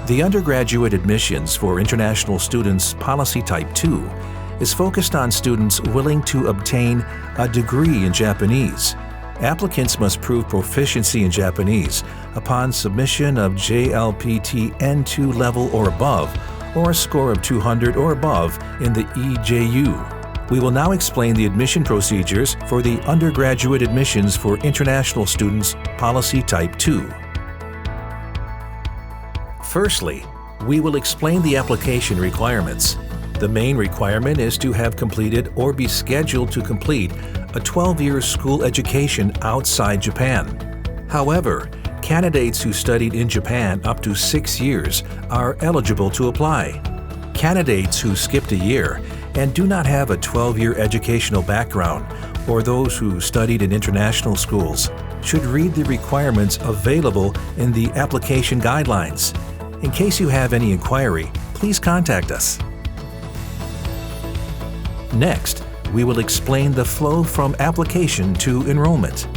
The Undergraduate Admissions for International Students Policy Type 2 is focused on students willing to obtain a degree in Japanese. Applicants must prove proficiency in Japanese upon submission of JLPT N2 level or above, or a score of 200 or above in the EJU. We will now explain the admission procedures for the Undergraduate Admissions for International Students Policy Type 2. Firstly, we will explain the application requirements. The main requirement is to have completed or be scheduled to complete a 12-year school education outside Japan. However, candidates who studied in Japan up to 6 years are eligible to apply. Candidates who skipped a year and do not have a 12-year educational background, or those who studied in international schools, should read the requirements available in the application guidelines. In case you have any inquiry, please contact us. Next, we will explain the flow from application to enrollment.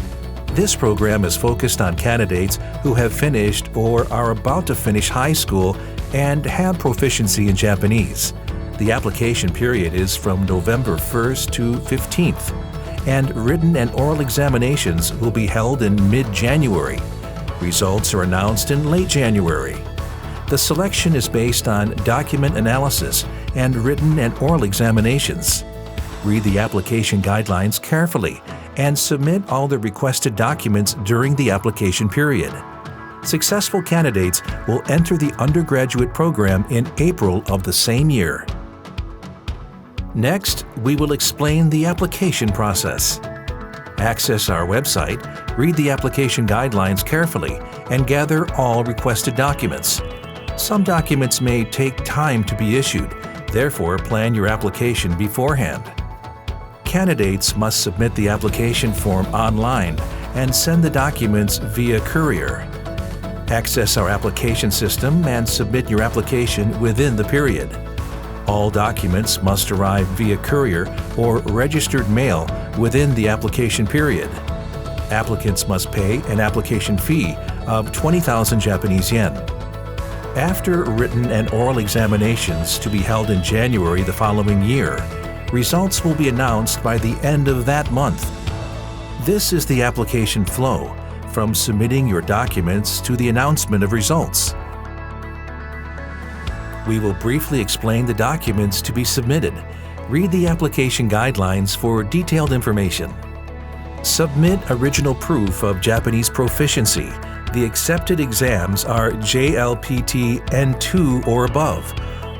This program is focused on candidates who have finished or are about to finish high school and have proficiency in Japanese. The application period is from November 1st to 15th, and written and oral examinations will be held in mid-January. Results are announced in late January. The selection is based on document analysis and written and oral examinations. Read the application guidelines carefully and submit all the requested documents during the application period. Successful candidates will enter the undergraduate program in April of the same year. Next, we will explain the application process. Access our website, read the application guidelines carefully, and gather all requested documents. Some documents may take time to be issued, therefore plan your application beforehand. Candidates must submit the application form online and send the documents via courier. Access our application system and submit your application within the period. All documents must arrive via courier or registered mail within the application period. Applicants must pay an application fee of 20,000 Japanese yen. After written and oral examinations to be held in January the following year, results will be announced by the end of that month. This is the application flow, from submitting your documents to the announcement of results. We will briefly explain the documents to be submitted. Read the application guidelines for detailed information. Submit original proof of Japanese proficiency. The accepted exams are JLPT N2 or above,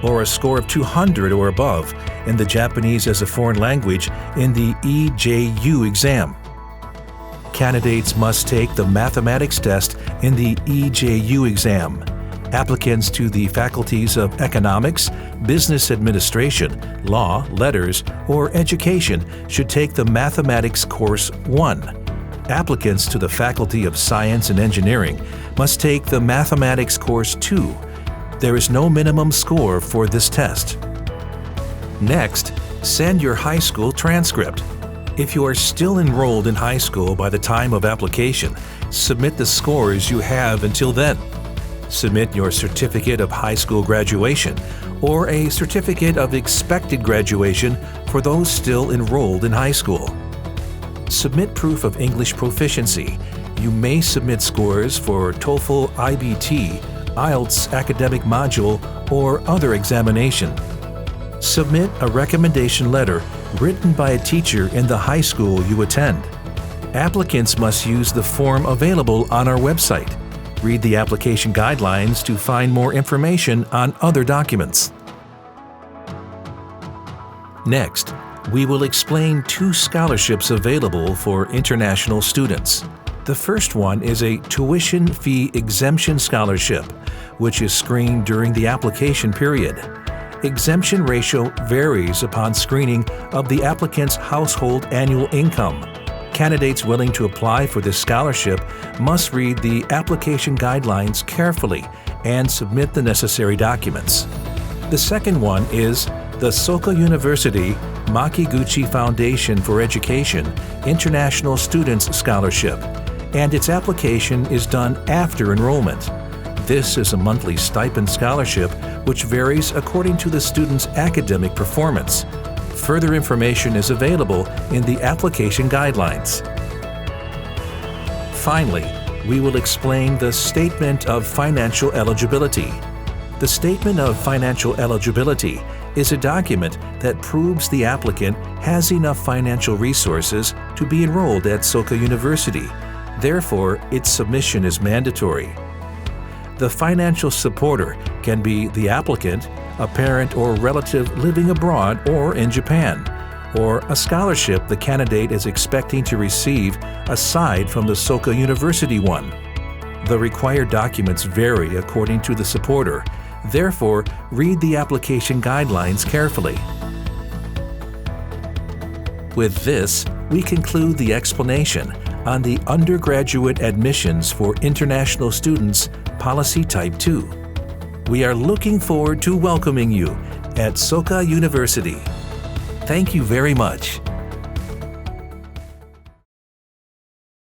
or a score of 200 or above in the Japanese as a foreign language in the EJU exam. Candidates must take the mathematics test in the EJU exam. Applicants to the faculties of economics, business administration, law, letters, or education should take the mathematics course 1. Applicants to the Faculty of Science and Engineering must take the Mathematics Course 2. There is no minimum score for this test. Next, send your high school transcript. If you are still enrolled in high school by the time of application, submit the scores you have until then. Submit your certificate of high school graduation or a certificate of expected graduation for those still enrolled in high school. Submit proof of English proficiency. You may submit scores for TOEFL IBT, IELTS academic module, or other examination. Submit a recommendation letter written by a teacher in the high school you attend. Applicants must use the form available on our website. Read the application guidelines to find more information on other documents. Next, we will explain 2 scholarships available for international students. The first one is a tuition fee exemption scholarship, which is screened during the application period. Exemption ratio varies upon screening of the applicant's household annual income. Candidates willing to apply for this scholarship must read the application guidelines carefully and submit the necessary documents. The second one is the Soka University Makiguchi Foundation for Education International Students Scholarship, and its application is done after enrollment. This is a monthly stipend scholarship which varies according to the student's academic performance. Further information is available in the application guidelines. Finally, we will explain the Statement of Financial Eligibility. The Statement of Financial Eligibility is a document that proves the applicant has enough financial resources to be enrolled at Soka University. Therefore, its submission is mandatory. The financial supporter can be the applicant, a parent or relative living abroad or in Japan, or a scholarship the candidate is expecting to receive aside from the Soka University one. The required documents vary according to the supporter. Therefore, read the application guidelines carefully. With this, we conclude the explanation on the Undergraduate Admissions for International Students Policy Type 2. We are looking forward to welcoming you at Soka University. Thank you very much.